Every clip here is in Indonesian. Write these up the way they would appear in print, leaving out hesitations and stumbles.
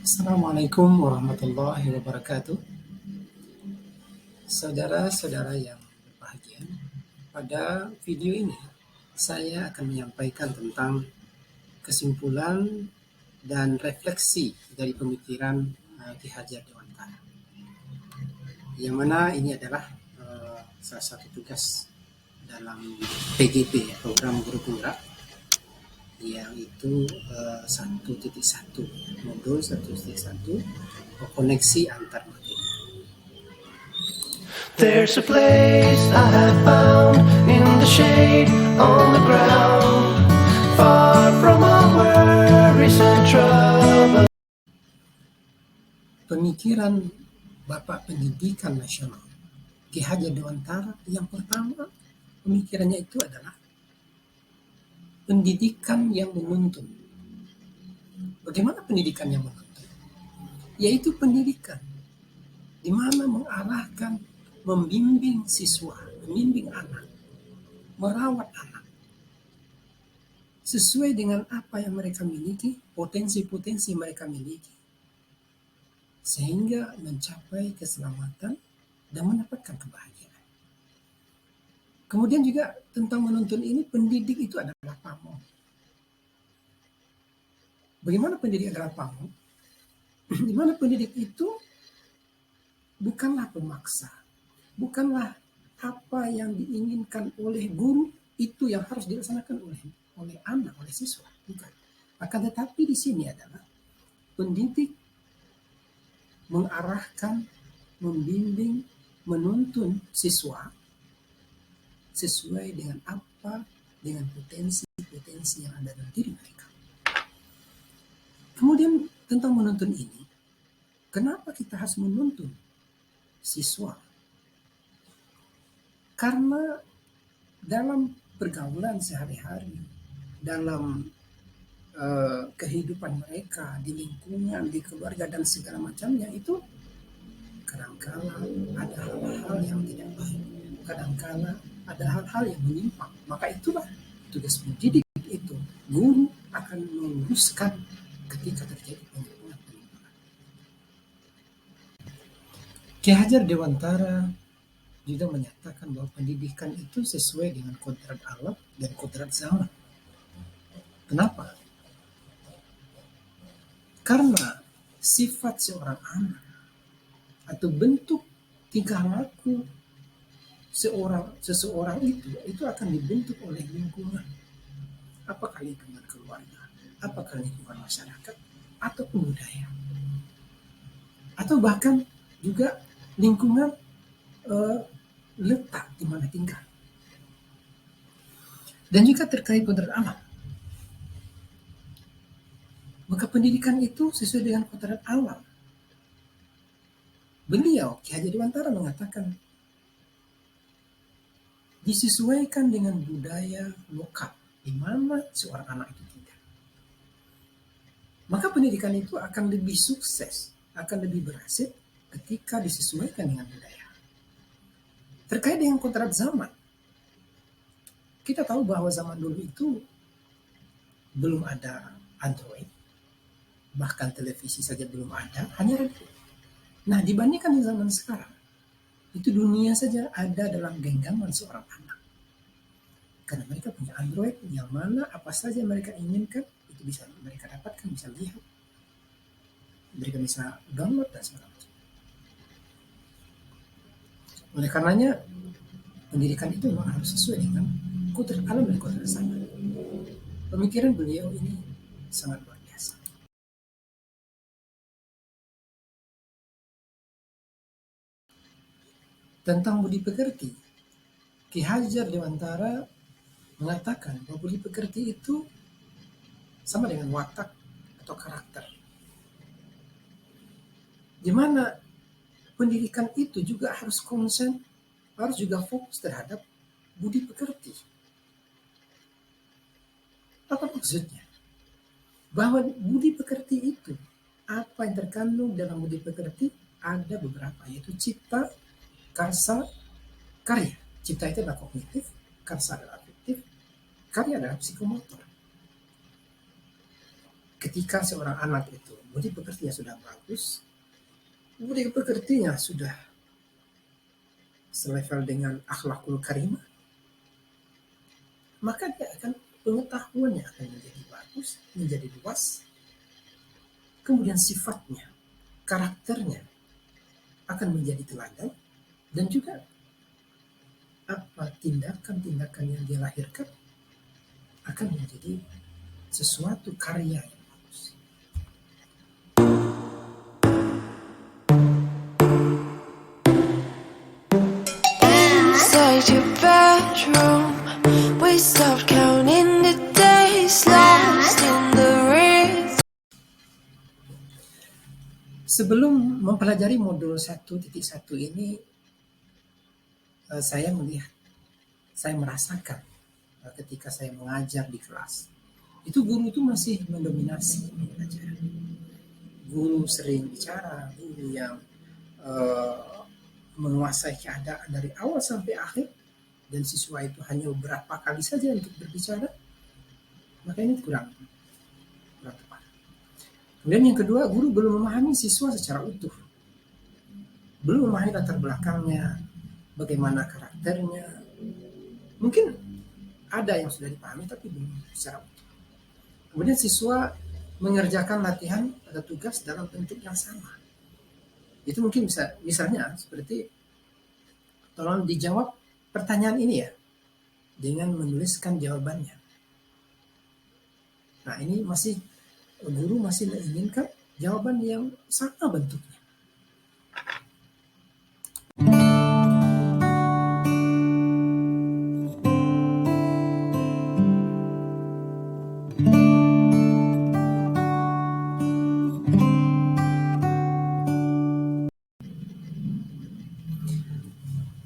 Assalamualaikum warahmatullahi wabarakatuh. Saudara-saudara yang berbahagia, pada video ini saya akan menyampaikan tentang kesimpulan dan refleksi dari pemikiran Ki Hajar Dewantara. Yang mana ini adalah salah satu tugas dalam PGP, program guru penggerak, yang itu 1.1 modul 1.1 koneksi antar materi. There's a place I have found in the shade on the ground, far from all worries and trouble. Pemikiran Bapak Pendidikan Nasional Ki Hajar Dewantara yang pertama, pemikirannya itu adalah pendidikan yang menuntun. Bagaimana pendidikan yang menuntun? Yaitu pendidikan di mana mengarahkan, membimbing siswa, membimbing anak, merawat anak sesuai dengan apa yang mereka miliki, potensi-potensi mereka miliki, sehingga mencapai keselamatan dan mendapatkan kebahagiaan. Kemudian juga tentang menuntun ini, pendidik itu adalah pamong. Bagaimana pendidik adalah pamong? Di mana pendidik itu bukanlah pemaksa, bukanlah apa yang diinginkan oleh guru itu yang harus dilaksanakan oleh anak, oleh siswa, bukan. Akan tetapi di sini adalah pendidik mengarahkan, membimbing, menuntun siswa sesuai dengan apa, dengan potensi-potensi yang ada dalam diri mereka. Kemudian tentang menuntun ini, kenapa kita harus menuntun siswa? Karena dalam pergaulan sehari-hari, dalam kehidupan mereka di lingkungan, di keluarga dan segala macamnya itu kadangkala ada hal-hal yang tidak baik, kadangkala ada hal-hal yang menyimpang. Maka itulah tugas pendidik itu, guru akan meluruskan ketika terjadi penyimpangan. Ki Hajar Dewantara juga menyatakan bahwa pendidikan itu sesuai dengan kodrat alam dan kodrat zaman. Kenapa? Karena sifat seorang anak atau bentuk tingkah laku seseorang itu akan dibentuk oleh lingkungan. Apakah lingkungan keluarga, apakah lingkungan masyarakat, ataupun budaya, atau bahkan juga lingkungan letak di mana tinggal. Dan juga terkait kodrat alam. Maka pendidikan itu sesuai dengan kodrat alam. Beliau, Ki Hajar Dewantara, mengatakan disesuaikan dengan budaya lokal di mana seorang anak itu tinggal. Maka pendidikan itu akan lebih sukses, akan lebih berhasil ketika disesuaikan dengan budaya. Terkait dengan kodrat zaman, kita tahu bahwa zaman dulu itu belum ada Android, bahkan televisi saja belum ada, hanya radio. Nah, dibandingkan di zaman sekarang, itu dunia saja ada dalam genggaman seorang anak. Karena mereka punya Android yang mana apa saja mereka inginkan, itu bisa mereka dapatkan, bisa lihat. Mereka bisa download dan segala macam. Oleh karenanya, pendidikan itu memang harus sesuai dengan kodrat alam dan kodrat zaman. Pemikiran beliau ini sangat luar biasa. Tentang budi pekerti, Ki Hajar Dewantara mengatakan bahwa budi pekerti itu sama dengan watak atau karakter. Di mana pendidikan itu juga harus konsen, harus juga fokus terhadap budi pekerti. Apa maksudnya? Bahwa budi pekerti itu, apa yang terkandung dalam budi pekerti ada beberapa, yaitu cipta, karsa, karya. Cipta itu adalah kognitif, karsa adalah afektif, karya adalah psikomotor. ketika seorang anak itu budi pekertinya sudah bagus, budi pekertinya sudah selevel dengan akhlakul karimah, maka dia akan pengetahuannya akan menjadi bagus, menjadi luas, kemudian sifatnya, karakternya akan menjadi teladan, dan juga apa tindakan-tindakan yang dia lahirkan akan menjadi sesuatu karya yang bagus. Inside your bedroom, we stopped counting the days lost in the rhythm. Sebelum mempelajari modul 1.1 ini, saya merasakan ketika saya mengajar di kelas, itu guru itu masih mendominasi pembelajaran. Guru sering bicara, guru yang menguasai keadaan dari awal sampai akhir, dan siswa itu hanya beberapa kali saja untuk berbicara, maka ini kurang tepat. Kemudian yang kedua, guru belum memahami siswa secara utuh, belum memahami latar belakangnya, bagaimana karakternya. Mungkin ada yang sudah dipahami tapi belum secara utuh. Kemudian siswa mengerjakan latihan atau tugas dalam bentuk yang sama. Itu mungkin bisa, misalnya seperti, tolong dijawab pertanyaan ini ya, dengan menuliskan jawabannya. Nah, ini guru masih menginginkan jawaban yang sama bentuknya.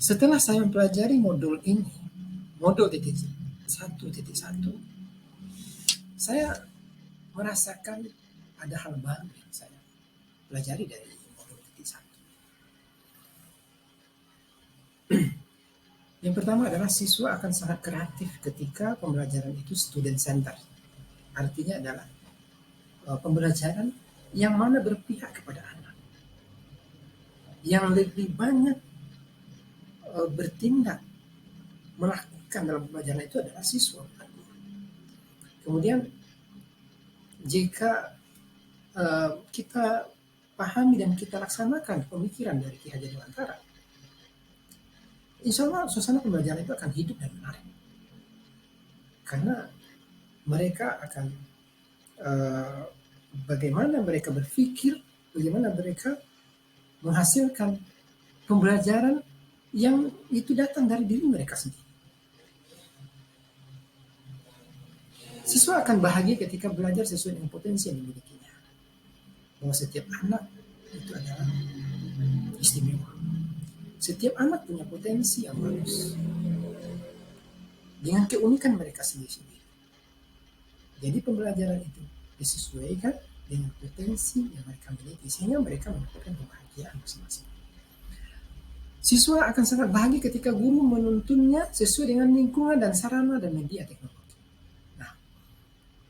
Setelah saya mempelajari modul ini, modul 1.1, saya merasakan ada hal baru yang saya pelajari dari modul 1. Yang pertama adalah siswa akan sangat kreatif ketika pembelajaran itu student center. Artinya adalah pembelajaran yang mana berpihak kepada anak, yang lebih banyak bertindak, melakukan dalam pembelajaran itu adalah siswa. Kemudian jika kita pahami dan kita laksanakan pemikiran dari Ki Hajar Dewantara, insya Allah suasana pembelajaran itu akan hidup dan menarik. Karena mereka akan bagaimana mereka berpikir, bagaimana mereka menghasilkan pembelajaran yang itu datang dari diri mereka sendiri. Siswa akan bahagia ketika belajar sesuai dengan potensi yang dimilikinya. Bahwa setiap anak itu adalah istimewa. Setiap anak punya potensi yang bagus, dengan keunikan mereka sendiri-sendiri. Jadi pembelajaran itu disesuaikan dengan potensi yang mereka miliki, sehingga mereka mendapatkan kebahagiaan masing-masing. Siswa akan sangat bahagia ketika guru menuntunnya sesuai dengan lingkungan dan sarana dan media teknologi. Nah,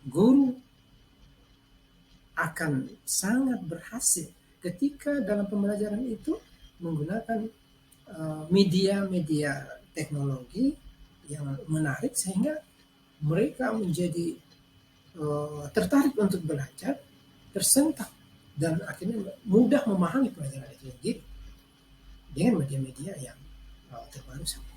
guru akan sangat berhasil ketika dalam pembelajaran itu menggunakan media-media teknologi yang menarik, sehingga mereka menjadi tertarik untuk belajar, tersentak, dan akhirnya mudah memahami pelajaran itu sendiri dengan media-media yang terbaru saat ini.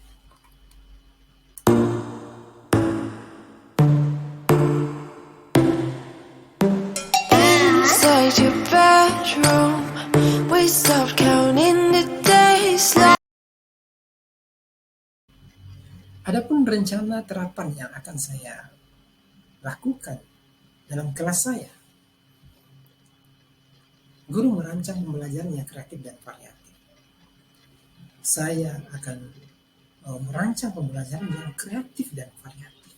Inside your bedroom, we stopped counting the days lost. Adapun rencana terapan yang akan saya lakukan dalam kelas saya, guru merancang pembelajaran yang kreatif dan variatif. Saya akan merancang pembelajaran yang kreatif dan variatif.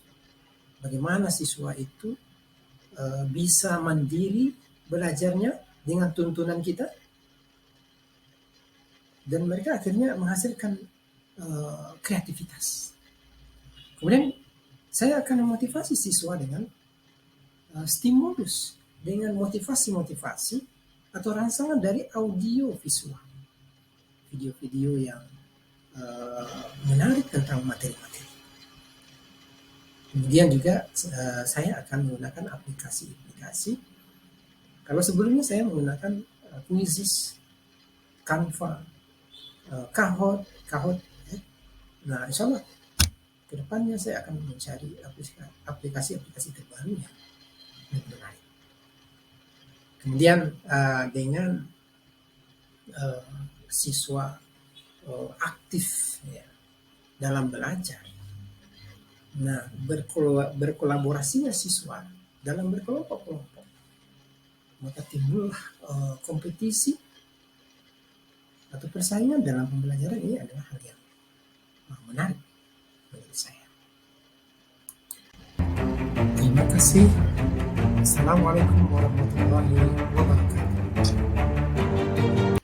Bagaimana siswa itu bisa mandiri belajarnya dengan tuntunan kita, dan mereka akhirnya menghasilkan kreativitas. Kemudian saya akan memotivasi siswa dengan stimulus dengan motivasi-motivasi atau rangsangan dari audio visual, video-video yang menarik tentang materi-materi. Kemudian juga saya akan menggunakan aplikasi-aplikasi. Kalau sebelumnya saya menggunakan Quizzes, Canva, Kahoot. Nah, insya Allah kedepannya saya akan mencari aplikasi-aplikasi terbaru yang lebih menarik. Kemudian dengan siswa aktif ya, dalam belajar. Nah, berkolaborasinya siswa dalam berkelompok-kelompok, maka timbullah kompetisi atau persaingan dalam pembelajaran. Ini adalah hal yang menarik menurut saya. Terima kasih. Assalamualaikum warahmatullahi wabarakatuh.